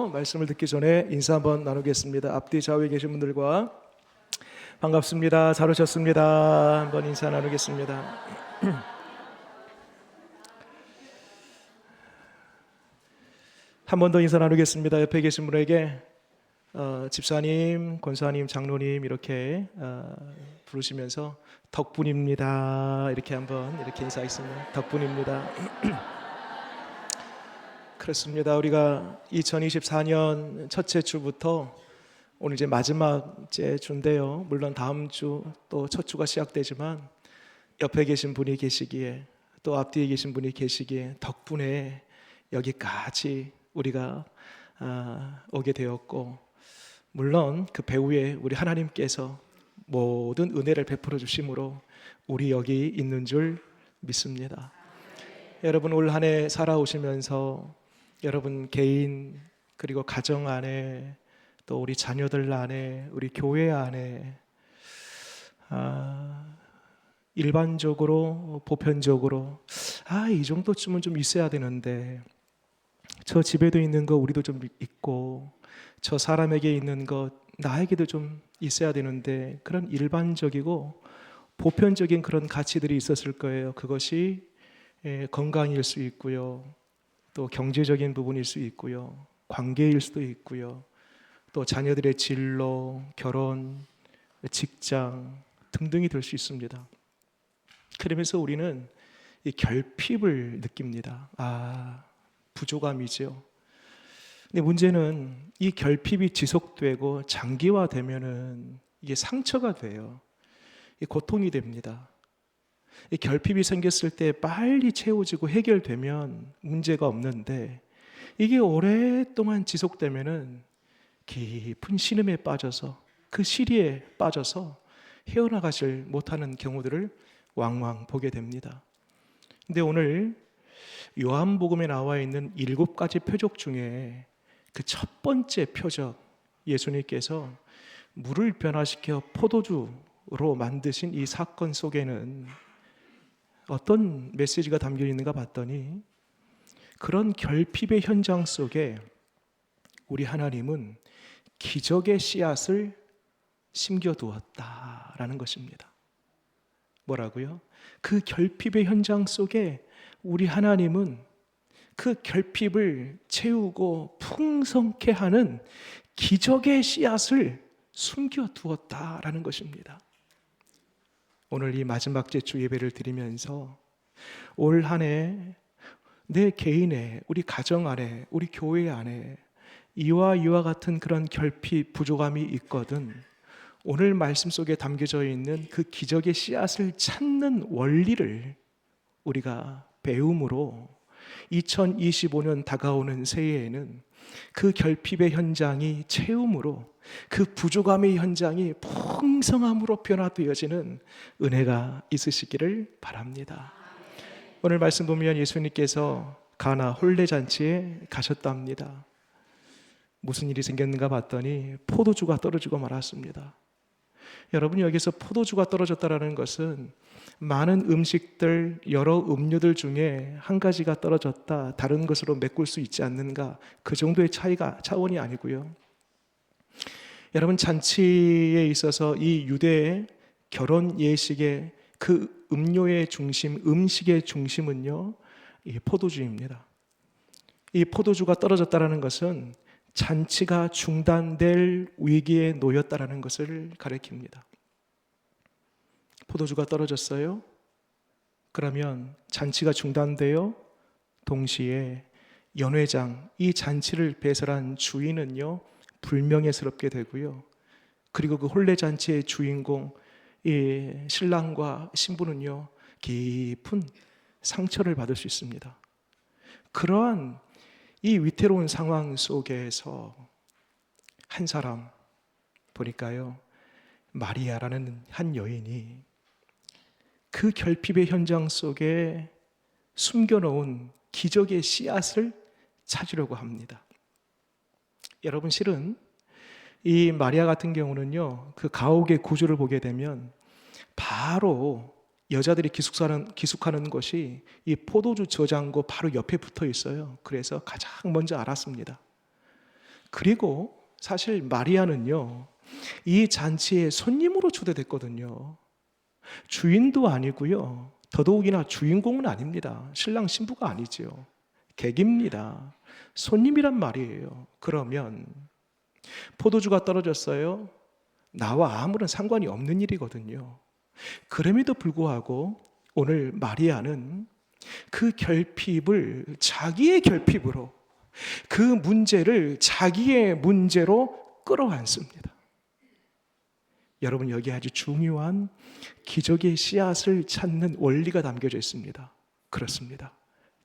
하시고 말씀을 듣기 전에 인사 한번 나누겠습니다. 앞뒤 좌우에 계신 분들과 반갑습니다. 잘 오셨습니다. 한번 인사 나누겠습니다. 한 번 더 인사 나누겠습니다. 옆에 계신 분에게 집사님, 권사님, 장로님 이렇게 부르시면서 덕분입니다. 이렇게 한번 이렇게 인사하겠습니다. 덕분입니다. 그렇습니다. 우리가 2024년 첫째 주부터 오늘 이제 마지막째 주인데요. 물론 다음 주 또 첫 주가 시작되지만 옆에 계신 분이 계시기에 또 앞뒤에 계신 분이 계시기에 덕분에 여기까지 우리가 오게 되었고, 물론 그 배후에 우리 하나님께서 모든 은혜를 베풀어 주심으로 우리 여기 있는 줄 믿습니다. 여러분 올 한 해 살아오시면서 여러분 개인 그리고 가정 안에 또 우리 자녀들 안에 우리 교회 안에 일반적으로 보편적으로 이 정도쯤은 좀 있어야 되는데, 저 집에도 있는 거 우리도 좀 있고 저 사람에게 있는 것 나에게도 좀 있어야 되는데, 그런 일반적이고 보편적인 그런 가치들이 있었을 거예요. 그것이 건강일 수 있고요, 또 경제적인 부분일 수 있고요, 관계일 수도 있고요, 또 자녀들의 진로, 결혼, 직장 등등이 될 수 있습니다. 그러면서 우리는 이 결핍을 느낍니다. 부족함이죠. 근데 문제는 이 결핍이 지속되고 장기화되면은 이게 상처가 돼요. 이 고통이 됩니다. 이 결핍이 생겼을 때 빨리 채워지고 해결되면 문제가 없는데, 이게 오랫동안 지속되면은 깊은 신음에 빠져서 그 시리에 빠져서 헤어나가질 못하는 경우들을 왕왕 보게 됩니다. 근데 오늘 요한복음에 나와 있는 7가지 표적 중에 그 첫 번째 표적, 예수님께서 물을 변화시켜 포도주로 만드신 이 사건 속에는 어떤 메시지가 담겨 있는가 봤더니, 그런 결핍의 현장 속에 우리 하나님은 기적의 씨앗을 심겨두었다라는 것입니다. 뭐라고요? 그 결핍의 현장 속에 우리 하나님은 그 결핍을 채우고 풍성케 하는 기적의 씨앗을 숨겨두었다라는 것입니다. 오늘 이 마지막 주 예배를 드리면서 올 한 해 내 개인의, 우리 가정 안에, 우리 교회 안에 이와 같은 그런 결핍, 부족함이 있거든 오늘 말씀 속에 담겨져 있는 그 기적의 씨앗을 찾는 원리를 우리가 배움으로 2025년 다가오는 새해에는 그 결핍의 현장이 채움으로, 그 부족함의 현장이 풍성함으로 변화되어지는 은혜가 있으시기를 바랍니다. 오늘 말씀 보면 예수님께서 가나 혼례잔치에 가셨답니다. 무슨 일이 생겼는가 봤더니 포도주가 떨어지고 말았습니다. 여러분, 여기서 포도주가 떨어졌다는 것은 많은 음식들, 여러 음료들 중에 한 가지가 떨어졌다, 다른 것으로 메꿀 수 있지 않는가, 그 정도의 차원이 아니고요. 여러분, 잔치에 있어서 이 유대의 결혼 예식의 그 음료의 중심, 음식의 중심은요, 이 포도주입니다. 이 포도주가 떨어졌다는 것은 잔치가 중단될 위기에 놓였다는 것을 가리킵니다. 포도주가 떨어졌어요? 그러면 잔치가 중단되어 동시에 연회장, 이 잔치를 배설한 주인은요, 불명예스럽게 되고요. 그리고 그 혼례잔치의 주인공, 이 신랑과 신부는요, 깊은 상처를 받을 수 있습니다. 그러한 이 위태로운 상황 속에서 한 사람 보니까요, 마리아라는 한 여인이 그 결핍의 현장 속에 숨겨놓은 기적의 씨앗을 찾으려고 합니다. 여러분, 실은 이 마리아 같은 경우는요, 그 가옥의 구조를 보게 되면 바로 여자들이 기숙하는 것이 이 포도주 저장고 바로 옆에 붙어 있어요. 그래서 가장 먼저 알았습니다. 그리고 사실 마리아는요, 이 잔치에 손님으로 초대됐거든요. 주인도 아니고요, 더더욱이나 주인공은 아닙니다. 신랑 신부가 아니지요. 객입니다. 손님이란 말이에요. 그러면 포도주가 떨어졌어요. 나와 아무런 상관이 없는 일이거든요. 그럼에도 불구하고 오늘 마리아는 그 결핍을 자기의 결핍으로, 그 문제를 자기의 문제로 끌어안습니다. 여러분, 여기 아주 중요한 기적의 씨앗을 찾는 원리가 담겨져 있습니다. 그렇습니다.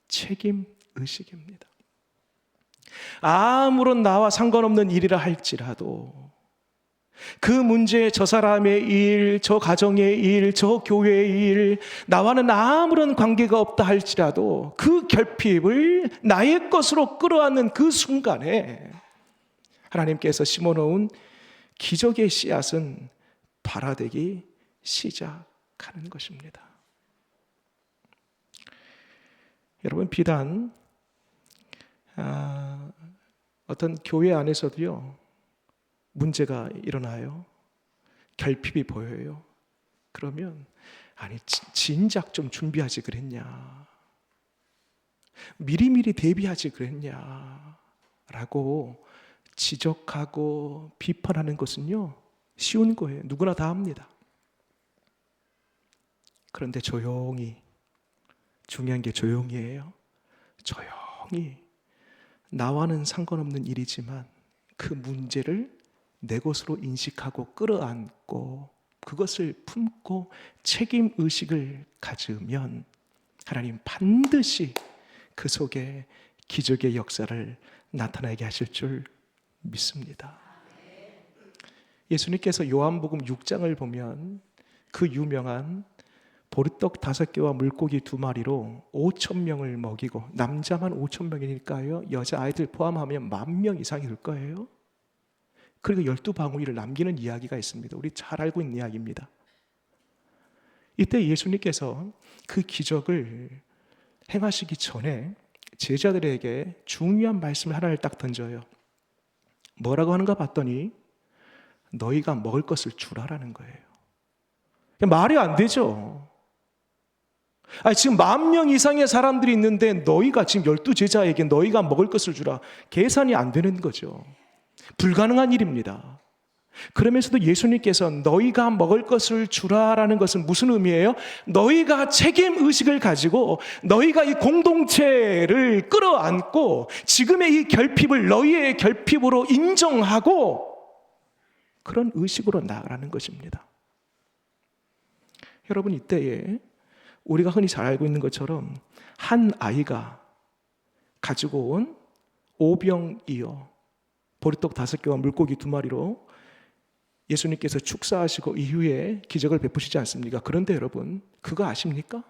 책임의식입니다. 아무런 나와 상관없는 일이라 할지라도 그 문제, 저 사람의 일, 저 가정의 일, 저 교회의 일, 나와는 아무런 관계가 없다 할지라도 그 결핍을 나의 것으로 끌어안는 그 순간에 하나님께서 심어놓은 기적의 씨앗은 발아되기 시작하는 것입니다. 여러분, 비단 어떤 교회 안에서도요, 문제가 일어나요. 결핍이 보여요. 그러면 아니, 진작 좀 준비하지 그랬냐, 미리미리 대비하지 그랬냐 라고 지적하고 비판하는 것은요, 쉬운 거예요. 누구나 다 합니다. 그런데 조용히, 중요한 게 조용히예요. 조용히, 나와는 상관없는 일이지만 그 문제를 내 것으로 인식하고 끌어안고 그것을 품고 책임의식을 가지면 하나님 반드시 그 속에 기적의 역사를 나타나게 하실 줄 믿습니다. 예수님께서 요한복음 6장을 보면 그 유명한 보리떡 5개와 물고기 2마리로 5,000명을 먹이고, 남자만 5,000명이니까요 여자 아이들 포함하면 10,000명 이상이 될 거예요. 그리고 12방울이를 남기는 이야기가 있습니다. 우리 잘 알고 있는 이야기입니다. 이때 예수님께서 그 기적을 행하시기 전에 제자들에게 중요한 말씀을 하나를 딱 던져요. 뭐라고 하는가 봤더니 너희가 먹을 것을 주라라는 거예요. 말이 안 되죠. 지금 10,000명 이상의 사람들이 있는데 너희가 지금 12제자에게 너희가 먹을 것을 주라, 계산이 안 되는 거죠. 불가능한 일입니다. 그러면서도 예수님께서 너희가 먹을 것을 주라라는 것은 무슨 의미예요? 너희가 책임의식을 가지고 너희가 이 공동체를 끌어안고 지금의 이 결핍을 너희의 결핍으로 인정하고 그런 의식으로 나아가는 것입니다. 여러분, 이때에 우리가 흔히 잘 알고 있는 것처럼 한 아이가 가지고 온 오병이어 보리떡 5개와 물고기 2마리로 예수님께서 축사하시고 이후에 기적을 베푸시지 않습니까? 그런데 여러분, 그거 아십니까?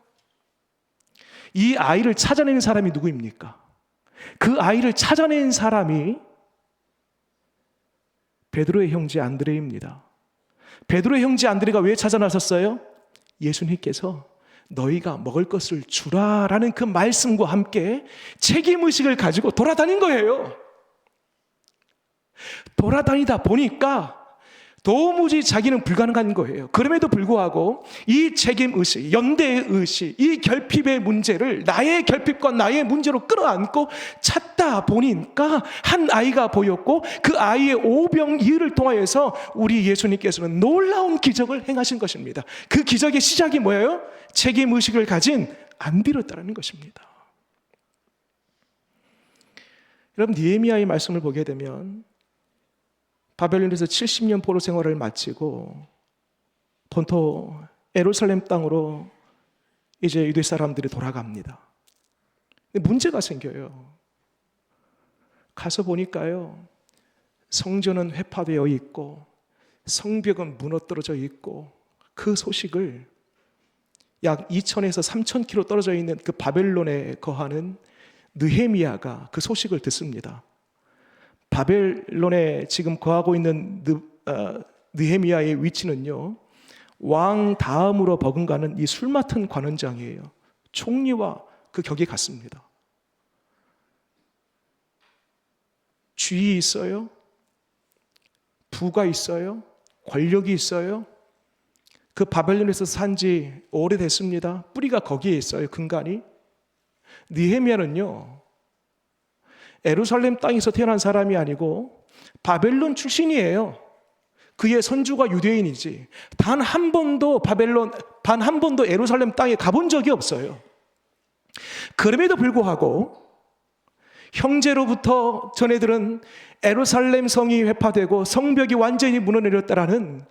이 아이를 찾아낸 사람이 누구입니까? 그 아이를 찾아낸 사람이 베드로의 형제 안드레입니다. 베드로의 형제 안드레가 왜 찾아 나섰어요? 예수님께서 너희가 먹을 것을 주라라는 그 말씀과 함께 책임의식을 가지고 돌아다닌 거예요. 돌아다니다 보니까 도무지 자기는 불가능한 거예요. 그럼에도 불구하고 이 책임의식, 연대의식, 이 결핍의 문제를 나의 결핍과 나의 문제로 끌어안고 찾다 보니까 한 아이가 보였고 그 아이의 오병이어를 통하여서 우리 예수님께서는 놀라운 기적을 행하신 것입니다. 그 기적의 시작이 뭐예요? 책임의식을 가진 안디였다는 것입니다. 여러분, 느헤미야의 말씀을 보게 되면 바벨론에서 70년 포로 생활을 마치고 본토 예루살렘 땅으로 이제 유대 사람들이 돌아갑니다. 근데 문제가 생겨요. 가서 보니까요, 성전은 회파되어 있고 성벽은 무너뜨려져 있고 그 소식을 약 2,000에서 3,000km 떨어져 있는 그 바벨론에 거하는 느헤미야가 그 소식을 듣습니다. 바벨론에 지금 거하고 있는 느헤미야의 위치는요, 왕 다음으로 버금가는 이 술 맡은 관원장이에요. 총리와 그 격에 같습니다. 주위 있어요? 부가 있어요? 권력이 있어요? 그 바벨론에서 산 지 오래됐습니다. 뿌리가 거기에 있어요. 근간이. 느헤미야는요, 예루살렘 땅에서 태어난 사람이 아니고 바벨론 출신이에요. 그의 선주가 유대인이지 단 한 번도 예루살렘 땅에 가본 적이 없어요. 그럼에도 불구하고 형제로부터 전해들은 예루살렘 성이 회파되고 성벽이 완전히 무너내렸다라는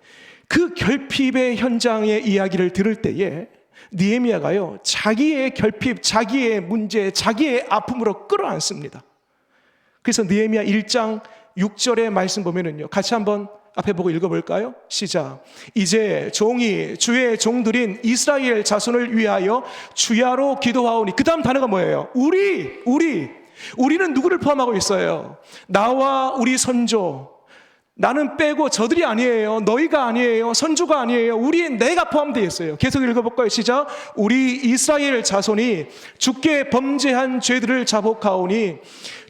그 결핍의 현장의 이야기를 들을 때에 느헤미야가요, 자기의 결핍, 자기의 문제, 자기의 아픔으로 끌어안습니다. 그래서 느헤미야 1장 6절의 말씀 보면은요, 같이 한번 앞에 보고 읽어볼까요? 시작. 이제 종이 주의 종들인 이스라엘 자손을 위하여 주야로 기도하오니. 그 다음 단어가 뭐예요? 우리는 누구를 포함하고 있어요? 나와 우리 선조, 나는 빼고 저들이 아니에요. 너희가 아니에요. 선주가 아니에요. 내가 포함되어 있어요. 계속 읽어볼까요? 시작. 우리 이스라엘 자손이 주께 범죄한 죄들을 자복하오니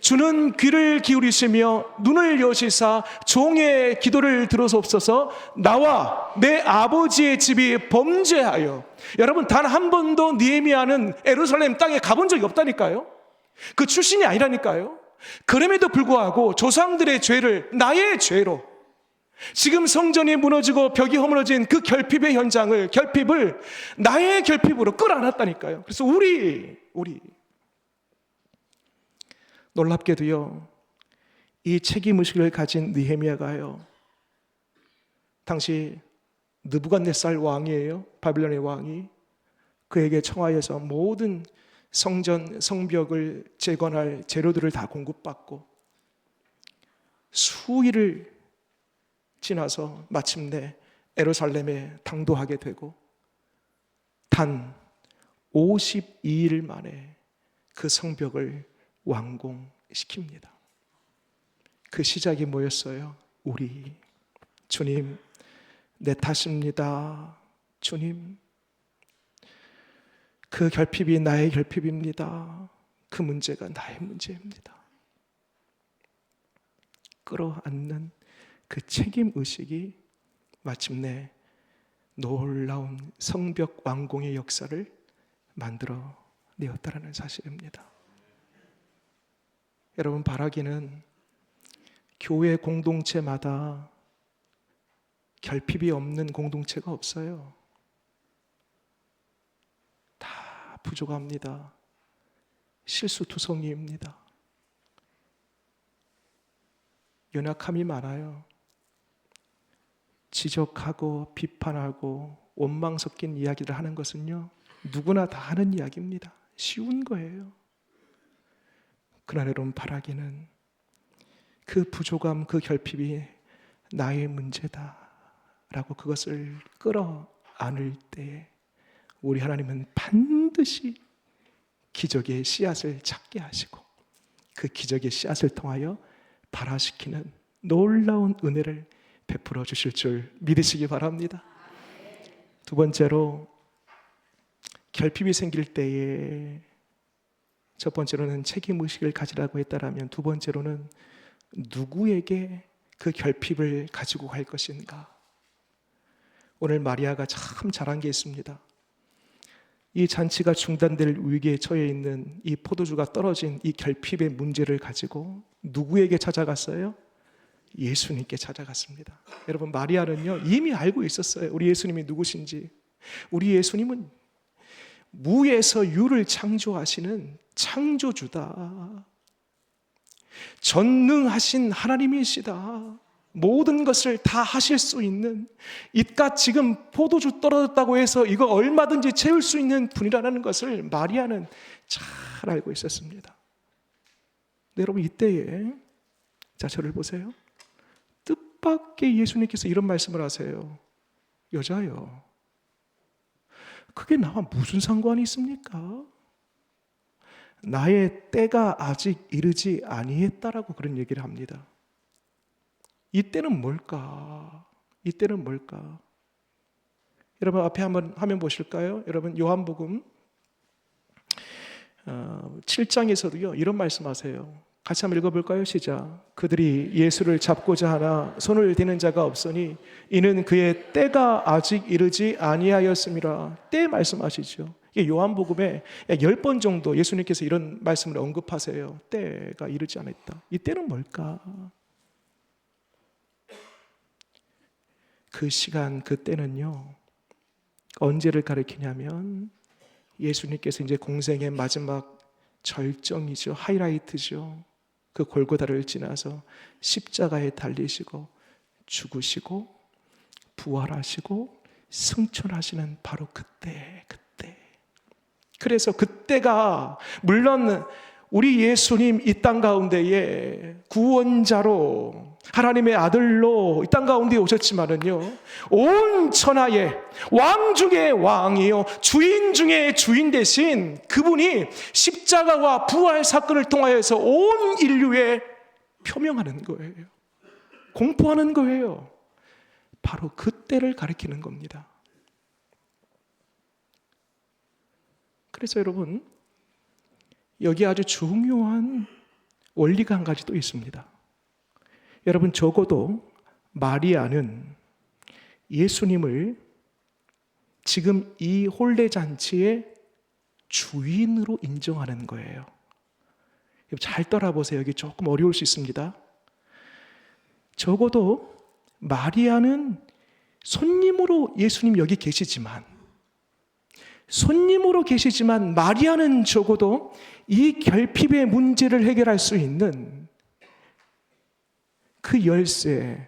주는 귀를 기울이시며 눈을 여시사 종의 기도를 들어서옵소서. 나와 내 아버지의 집이 범죄하여. 여러분, 단 한 번도 느헤미야는 예루살렘 땅에 가본 적이 없다니까요. 그 출신이 아니라니까요. 그럼에도 불구하고 조상들의 죄를 나의 죄로, 지금 성전이 무너지고 벽이 허물어진 그 결핍을 나의 결핍으로 끌어안았다니까요. 그래서 우리 놀랍게도요, 이 책임의식을 가진 느헤미야가요, 당시 느부갓네살 왕이에요. 바빌론의 왕이 그에게 청하여서 모든 성벽을 재건할 재료들을 다 공급받고 수일을 지나서 마침내 예루살렘에 당도하게 되고 단 52일 만에 그 성벽을 완공시킵니다. 그 시작이 뭐였어요? 주님, 내 탓입니다. 주님, 그 결핍이 나의 결핍입니다. 그 문제가 나의 문제입니다. 끌어안는 그 책임의식이 마침내 놀라운 성벽 완공의 역사를 만들어 내었다는 사실입니다. 여러분, 바라기는 교회 공동체마다 결핍이 없는 공동체가 없어요. 다 부족합니다. 실수투성이입니다. 연약함이 많아요. 지적하고 비판하고 원망 섞인 이야기를 하는 것은요, 누구나 다 하는 이야기입니다. 쉬운 거예요. 그러나 여러분, 바라기는 그 부족함, 그 결핍이 나의 문제다라고 그것을 끌어안을 때 우리 하나님은 반드시 기적의 씨앗을 찾게 하시고 그 기적의 씨앗을 통하여 발화시키는 놀라운 은혜를 베풀어 주실 줄 믿으시기 바랍니다. 두 번째로, 결핍이 생길 때에 첫 번째로는 책임의식을 가지라고 했다라면, 두 번째로는 누구에게 그 결핍을 가지고 갈 것인가. 오늘 마리아가 참 잘한 게 있습니다. 이 잔치가 중단될 위기에 처해 있는 이 포도주가 떨어진 이 결핍의 문제를 가지고 누구에게 찾아갔어요? 예수님께 찾아갔습니다. 여러분, 마리아는요, 이미 알고 있었어요. 우리 예수님이 누구신지. 우리 예수님은 무에서 유를 창조하시는 창조주다. 전능하신 하나님이시다. 모든 것을 다 하실 수 있는, 이깟 지금 포도주 떨어졌다고 해서 이거 얼마든지 채울 수 있는 분이라는 것을 마리아는 잘 알고 있었습니다. 네, 여러분, 이때에 저를 보세요. 뜻밖의 예수님께서 이런 말씀을 하세요. 여자여, 그게 나와 무슨 상관이 있습니까? 나의 때가 아직 이르지 아니했다라고 그런 얘기를 합니다. 이때는 뭘까? 이때는 뭘까? 여러분, 앞에 한번 화면 보실까요? 여러분, 요한복음 7장에서도요, 이런 말씀하세요. 같이 한번 읽어볼까요? 시작. 그들이 예수를 잡고자 하나 손을 대는 자가 없으니 이는 그의 때가 아직 이르지 아니하였음이라. 때 말씀하시죠. 이게 요한복음에 10번 정도 예수님께서 이런 말씀을 언급하세요. 때가 이르지 않았다. 이 때는 뭘까? 그 시간, 그 때는요, 언제를 가리키냐면 예수님께서 이제 공생의 마지막 절정이죠. 하이라이트죠. 그 골고다를 지나서 십자가에 달리시고 죽으시고 부활하시고 승천하시는 바로 그때. 그래서 그때가 물론 우리 예수님 이 땅 가운데에 구원자로 하나님의 아들로 이 땅 가운데 오셨지만은요, 온 천하의 왕 중의 왕이요 주인 중의 주인 대신 그분이 십자가와 부활 사건을 통하여서 온 인류에 표명하는 거예요. 공포하는 거예요. 바로 그때를 가리키는 겁니다. 그래서 여러분, 여기 아주 중요한 원리가 한 가지 또 있습니다. 여러분, 적어도 마리아는 예수님을 지금 이 혼례잔치의 주인으로 인정하는 거예요. 잘 따라보세요. 여기 조금 어려울 수 있습니다. 적어도 마리아는 손님으로 예수님 여기 계시지만 마리아는 적어도 이 결핍의 문제를 해결할 수 있는 그 열쇠는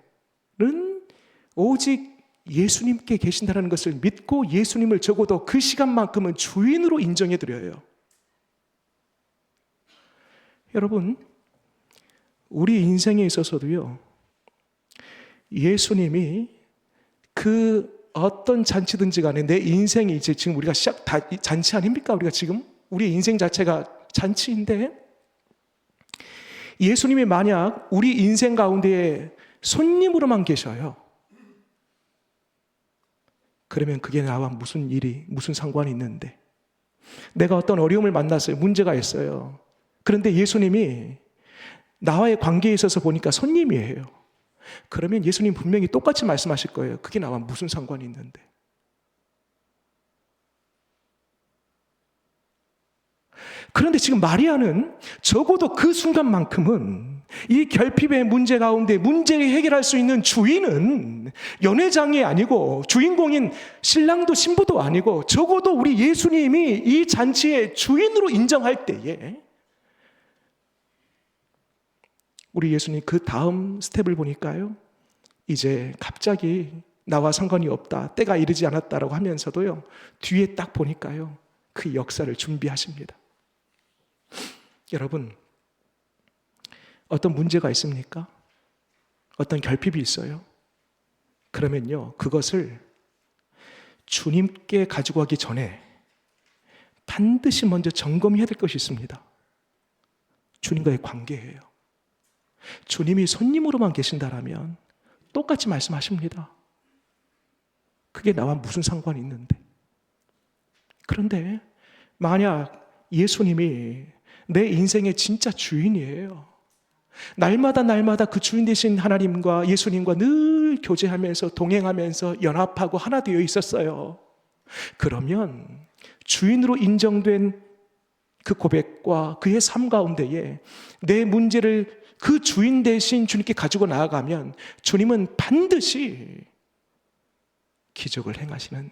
오직 예수님께 계신다는 것을 믿고 예수님을 적어도 그 시간만큼은 주인으로 인정해 드려요. 여러분, 우리 인생에 있어서도요, 예수님이 그 어떤 잔치든지 간에 내 인생이 이제 지금 우리가 잔치 아닙니까? 우리가 지금 우리 인생 자체가 잔치인데, 예수님이 만약 우리 인생 가운데에 손님으로만 계셔요. 그러면 그게 나와 무슨 상관이 있는데, 내가 어떤 어려움을 만났어요. 문제가 있어요. 그런데 예수님이 나와의 관계에 있어서 보니까 손님이에요. 그러면 예수님 분명히 똑같이 말씀하실 거예요. 그게 나와 무슨 상관이 있는데. 그런데 지금 마리아는 적어도 그 순간만큼은 이 결핍의 문제 가운데 문제를 해결할 수 있는 주인은 연회장이 아니고 주인공인 신랑도 신부도 아니고 적어도 우리 예수님이 이 잔치의 주인으로 인정할 때에 우리 예수님 그 다음 스텝을 보니까요, 이제 갑자기 나와 상관이 없다, 때가 이르지 않았다라고 하면서도요, 뒤에 딱 보니까요, 그 역사를 준비하십니다. 여러분, 어떤 문제가 있습니까? 어떤 결핍이 있어요? 그러면요, 그것을 주님께 가지고 가기 전에 반드시 먼저 점검해야 될 것이 있습니다. 주님과의 관계예요. 주님이 손님으로만 계신다라면 똑같이 말씀하십니다. 그게 나와 무슨 상관이 있는데. 그런데 만약 예수님이 내 인생의 진짜 주인이에요. 날마다 그 주인 되신 하나님과 예수님과 늘 교제하면서 동행하면서 연합하고 하나 되어 있었어요. 그러면 주인으로 인정된 그 고백과 그의 삶 가운데에 내 문제를 그 주인 대신 주님께 가지고 나아가면 주님은 반드시 기적을 행하시는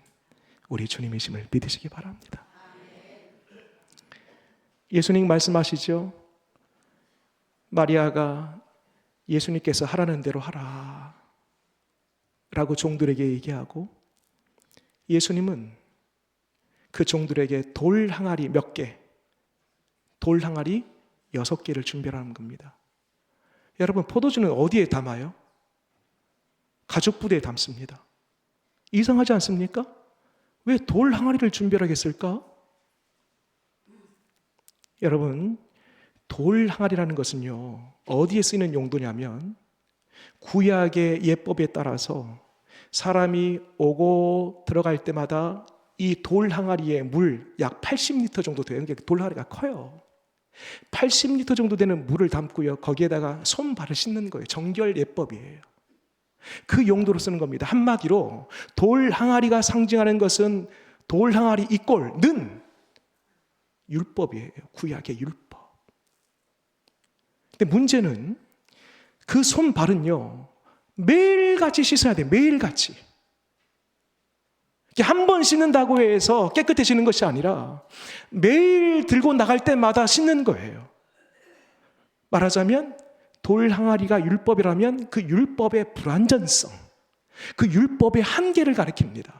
우리 주님이심을 믿으시기 바랍니다. 예수님 말씀하시죠. 마리아가 예수님께서 하라는 대로 하라 라고 종들에게 얘기하고, 예수님은 그 종들에게 돌 항아리 몇 개, 돌 항아리 6개를 준비하는 겁니다. 여러분, 포도주는 어디에 담아요? 가죽 부대에 담습니다. 이상하지 않습니까? 왜 돌 항아리를 준비하겠을까? 여러분, 돌 항아리라는 것은요, 어디에 쓰이는 용도냐면 구약의 예법에 따라서 사람이 오고 들어갈 때마다 이 돌 항아리에 물 약 80리터 정도 돼요. 돌 항아리가 커요. 80리터 정도 되는 물을 담고요, 거기에다가 손발을 씻는 거예요. 정결 예법이에요. 그 용도로 쓰는 겁니다. 한마디로 돌 항아리가 상징하는 것은 돌 항아리 이꼴는 율법이에요. 구약의 율법. 근데 문제는 그 손발은요, 매일같이 씻어야 돼요. 매일같이. 한 번 씻는다고 해서 깨끗해지는 것이 아니라 매일 들고 나갈 때마다 씻는 거예요. 말하자면 돌 항아리가 율법이라면 그 율법의 불완전성, 그 율법의 한계를 가리킵니다.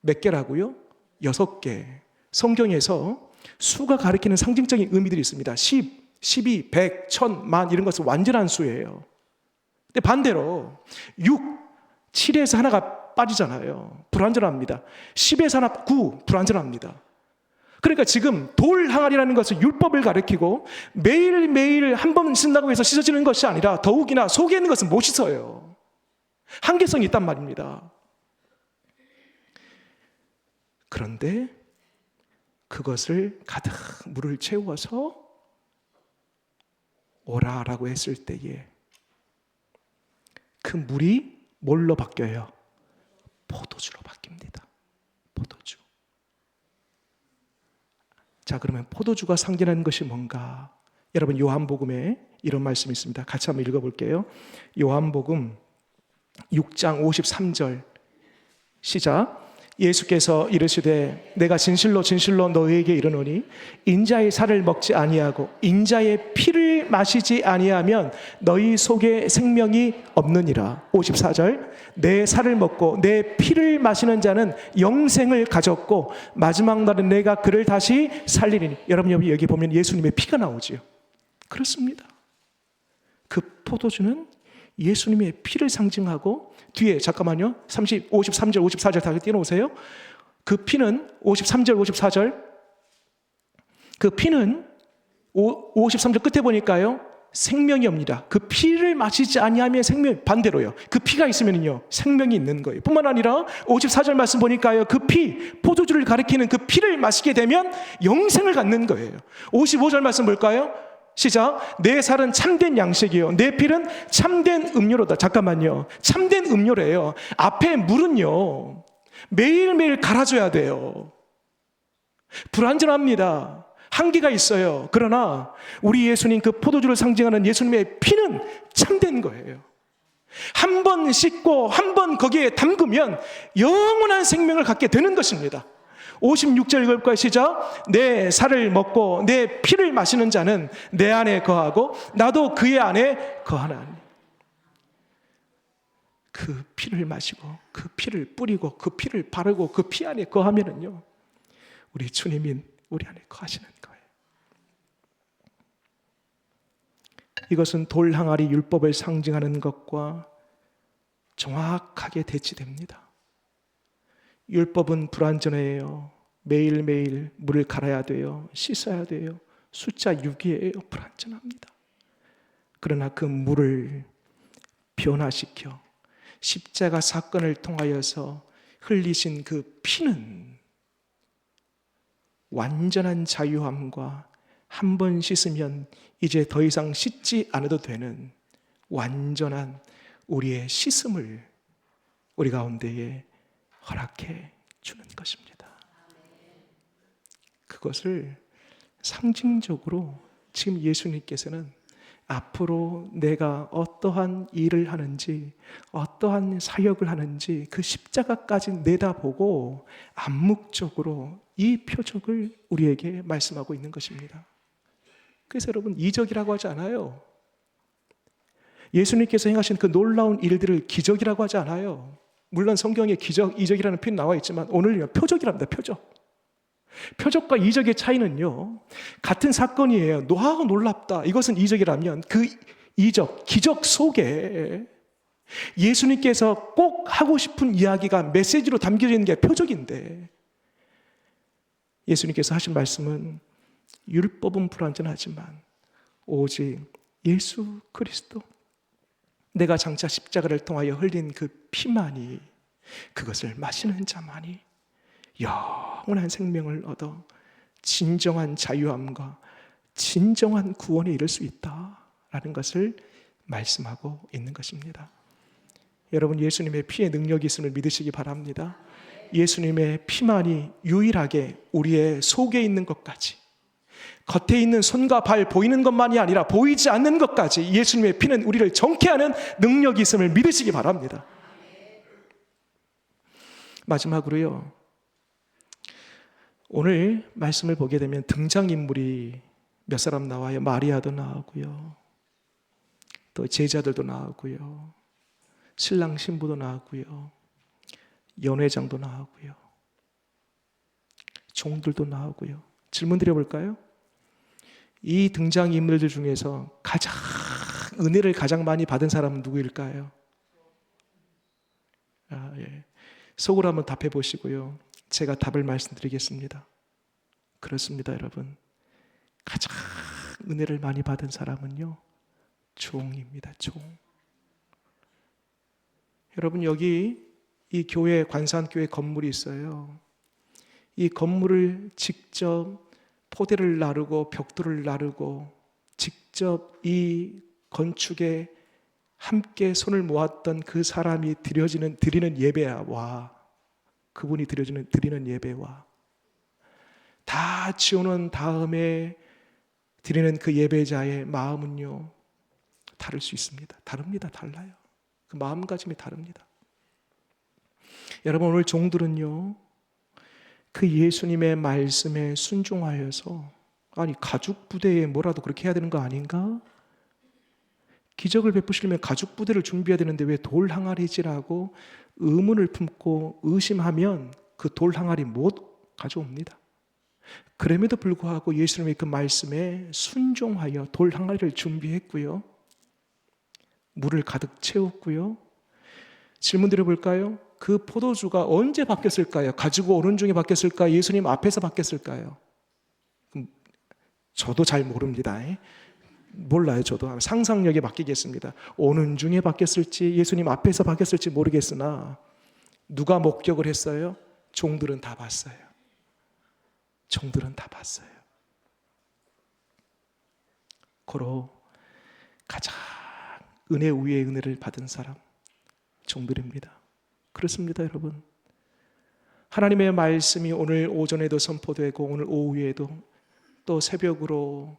몇 개라고요? 6개. 성경에서 수가 가리키는 상징적인 의미들이 있습니다. 10, 12, 100, 1000, 만 이런 것은 완전한 수예요. 근데 반대로 6, 7에서 하나가 빠지잖아요. 불완전합니다. 10에서 하나 9, 불완전합니다. 그러니까 지금 돌 항아리라는 것은 율법을 가리키고 매일매일 한 번 쓴다고 해서 씻어지는 것이 아니라 더욱이나 속에 있는 것은 못 씻어요. 한계성이 있단 말입니다. 그런데 그것을 가득 물을 채워서 오라라고 했을 때에 그 물이 뭘로 바뀌어요? 포도주로 바뀝니다. 포도주. 자, 그러면 포도주가 상징하는 것이 뭔가? 여러분, 요한복음에 이런 말씀이 있습니다. 같이 한번 읽어볼게요. 요한복음 6장 53절 시작. 예수께서 이르시되 내가 진실로 진실로 너희에게 이르노니 인자의 살을 먹지 아니하고 인자의 피를 마시지 아니하면 너희 속에 생명이 없느니라. 54절. 내 살을 먹고 내 피를 마시는 자는 영생을 가졌고 마지막 날은 내가 그를 다시 살리리니. 여러분, 여기 보면 예수님의 피가 나오지요. 그렇습니다. 그 포도주는 예수님의 피를 상징하고, 뒤에 잠깐만요, 53절 54절 다 띄워놓으세요. 그 피는 53절 54절, 그 피는 53절 끝에 보니까요, 생명이 옵니다. 그 피를 마시지 아니하면 생명, 반대로요, 그 피가 있으면요 생명이 있는 거예요. 뿐만 아니라 54절 말씀 보니까요, 그 피, 포도주를 가리키는 그 피를 마시게 되면 영생을 갖는 거예요. 55절 말씀 볼까요? 시작. 내 살은 참된 양식이요 내 피는 참된 음료로다. 잠깐만요, 참된 음료래요. 앞에 물은요 매일매일 갈아줘야 돼요. 불완전합니다. 한계가 있어요. 그러나 우리 예수님, 그 포도주를 상징하는 예수님의 피는 참된 거예요. 한 번 씻고 한 번 거기에 담그면 영원한 생명을 갖게 되는 것입니다. 56절 읽을까요? 시작. 내 살을 먹고 내 피를 마시는 자는 내 안에 거하고 나도 그의 안에 거하나니. 그 피를 마시고 그 피를 뿌리고 그 피를 바르고 그 피 안에 거하면은요 우리 주님인 우리 안에 거하시는 거예요. 이것은 돌 항아리 율법을 상징하는 것과 정확하게 대치됩니다. 율법은 불완전해요. 매일매일 물을 갈아야 돼요. 씻어야 돼요. 숫자 6이에요. 불완전합니다. 그러나 그 물을 변화시켜 십자가 사건을 통하여서 흘리신 그 피는 완전한 자유함과 한 번 씻으면 이제 더 이상 씻지 않아도 되는 완전한 우리의 씻음을 우리 가운데에 허락해 주는 것입니다. 그것을 상징적으로 지금 예수님께서는 앞으로 내가 어떠한 일을 하는지, 어떠한 사역을 하는지 그 십자가까지 내다보고 암묵적으로 이 표적을 우리에게 말씀하고 있는 것입니다. 그래서 여러분, 이적이라고 하지 않아요. 예수님께서 행하신 그 놀라운 일들을 기적이라고 하지 않아요. 물론 성경에 기적, 이적이라는 표현이 나와 있지만 오늘은요 표적이랍니다. 표적. 표적과 이적의 차이는요 같은 사건이에요. 노하고 놀랍다, 이것은 이적이라면 그 이적, 기적 속에 예수님께서 꼭 하고 싶은 이야기가 메시지로 담겨져 있는 게 표적인데, 예수님께서 하신 말씀은 율법은 불완전하지만 오직 예수 그리스도, 내가 장차 십자가를 통하여 흘린 그 피만이, 그것을 마시는 자만이 영원한 생명을 얻어 진정한 자유함과 진정한 구원에 이를 수 있다라는 것을 말씀하고 있는 것입니다. 여러분, 예수님의 피의 능력이 있음을 믿으시기 바랍니다. 예수님의 피만이 유일하게 우리의 속에 있는 것까지, 겉에 있는 손과 발 보이는 것만이 아니라 보이지 않는 것까지 예수님의 피는 우리를 정케하는 능력이 있음을 믿으시기 바랍니다. 마지막으로요, 오늘 말씀을 보게 되면 등장인물이 몇 사람 나와요. 마리아도 나오고요, 또 제자들도 나오고요, 신랑 신부도 나오고요, 연회장도 나오고요, 종들도 나오고요. 질문 드려볼까요? 이 등장인물들 중에서 가장 은혜를 가장 많이 받은 사람은 누구일까요? 속으로 한번 답해 보시고요, 제가 답을 말씀드리겠습니다. 그렇습니다, 여러분. 가장 은혜를 많이 받은 사람은요, 종입니다. 종. 여러분, 여기 이 교회, 관산교회 건물이 있어요. 이 건물을 직접 포대를 나르고 벽돌을 나르고 직접 이 건축에 함께 손을 모았던 그 사람이 드리는 예배와, 그분이 드리는 예배와 다 지어놓은 다음에 드리는 그 예배자의 마음은요, 다를 수 있습니다. 다릅니다. 달라요. 그 마음가짐이 다릅니다. 여러분, 오늘 종들은요, 그 예수님의 말씀에 순종하여서, 아니 가죽 부대에 뭐라도 그렇게 해야 되는 거 아닌가? 기적을 베푸시려면 가죽 부대를 준비해야 되는데 왜 돌 항아리지라고 의문을 품고 의심하면 그 돌 항아리 못 가져옵니다. 그럼에도 불구하고 예수님의 그 말씀에 순종하여 돌 항아리를 준비했고요, 물을 가득 채웠고요. 질문 드려볼까요? 그 포도주가 언제 바뀌었을까요? 가지고 오는 중에 바뀌었을까요? 예수님 앞에서 바뀌었을까요? 저도 잘 모릅니다. 몰라요. 저도 상상력에 맡기겠습니다. 오는 중에 바뀌었을지 예수님 앞에서 바뀌었을지 모르겠으나 누가 목격을 했어요? 종들은 다 봤어요. 종들은 다 봤어요. 고로 가장 은혜 위에 은혜를 받은 사람, 종들입니다. 그렇습니다, 여러분. 하나님의 말씀이 오늘 오전에도 선포되고 오늘 오후에도 또 새벽으로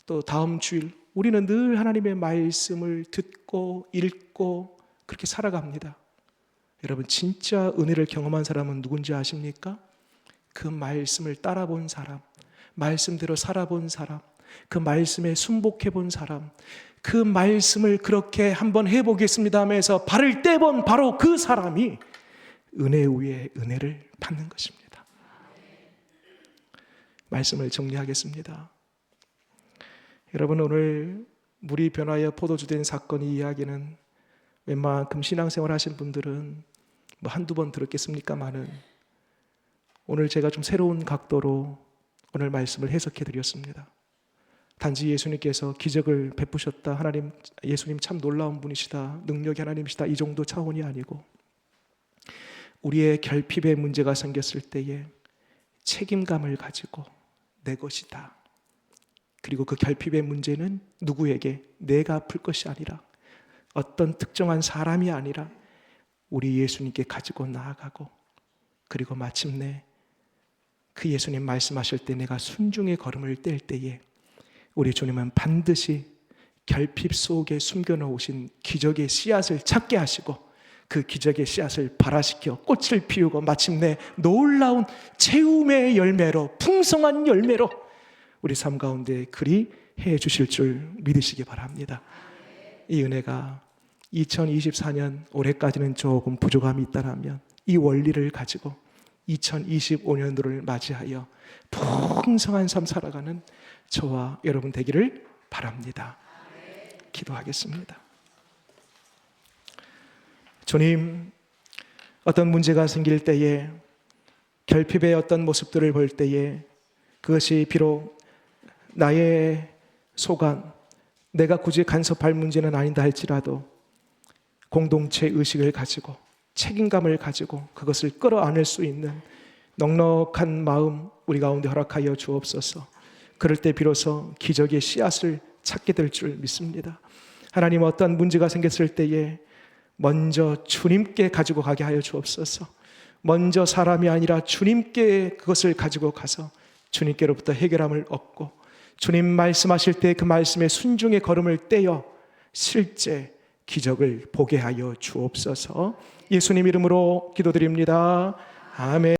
또 다음 주일 우리는 늘 하나님의 말씀을 듣고 읽고 그렇게 살아갑니다. 여러분, 진짜 은혜를 경험한 사람은 누군지 아십니까? 그 말씀을 따라본 사람, 말씀대로 살아본 사람, 그 말씀에 순복해 본 사람, 그 말씀을 그렇게 한번 해보겠습니다 하면서 발을 떼본 바로 그 사람이 은혜 위에 은혜를 받는 것입니다. 말씀을 정리하겠습니다. 여러분, 오늘 물이 변하여 포도주 된 사건의 이야기는 웬만큼 신앙생활 하신 분들은 뭐 한두 번 들었겠습니까마는 오늘 제가 좀 새로운 각도로 오늘 말씀을 해석해 드렸습니다. 단지 예수님께서 기적을 베푸셨다, 하나님, 예수님 참 놀라운 분이시다, 능력이 하나님이시다, 이 정도 차원이 아니고 우리의 결핍의 문제가 생겼을 때에 책임감을 가지고 내 것이다, 그리고 그 결핍의 문제는 누구에게 내가 풀 것이 아니라 어떤 특정한 사람이 아니라 우리 예수님께 가지고 나아가고, 그리고 마침내 그 예수님 말씀하실 때 내가 순종의 걸음을 뗄 때에 우리 주님은 반드시 결핍 속에 숨겨놓으신 기적의 씨앗을 찾게 하시고 그 기적의 씨앗을 발화시켜 꽃을 피우고 마침내 놀라운 채움의 열매로, 풍성한 열매로 우리 삶 가운데 그리 해 주실 줄 믿으시기 바랍니다. 이 은혜가 2024년 올해까지는 조금 부족함이 있다면 이 원리를 가지고 2025년도를 맞이하여 풍성한 삶 살아가는 저와 여러분 되기를 바랍니다. 기도하겠습니다. 주님, 어떤 문제가 생길 때에, 결핍의 어떤 모습들을 볼 때에 그것이 비록 나의 소관, 내가 굳이 간섭할 문제는 아니다 할지라도 공동체 의식을 가지고 책임감을 가지고 그것을 끌어안을 수 있는 넉넉한 마음 우리 가운데 허락하여 주옵소서. 그럴 때 비로소 기적의 씨앗을 찾게 될 줄 믿습니다. 하나님, 어떤 문제가 생겼을 때에 먼저 주님께 가지고 가게 하여 주옵소서. 먼저 사람이 아니라 주님께 그것을 가지고 가서 주님께로부터 해결함을 얻고 주님 말씀하실 때 그 말씀에 순종의 걸음을 떼어 실제 기적을 보게 하여 주옵소서. 예수님 이름으로 기도드립니다. 아멘.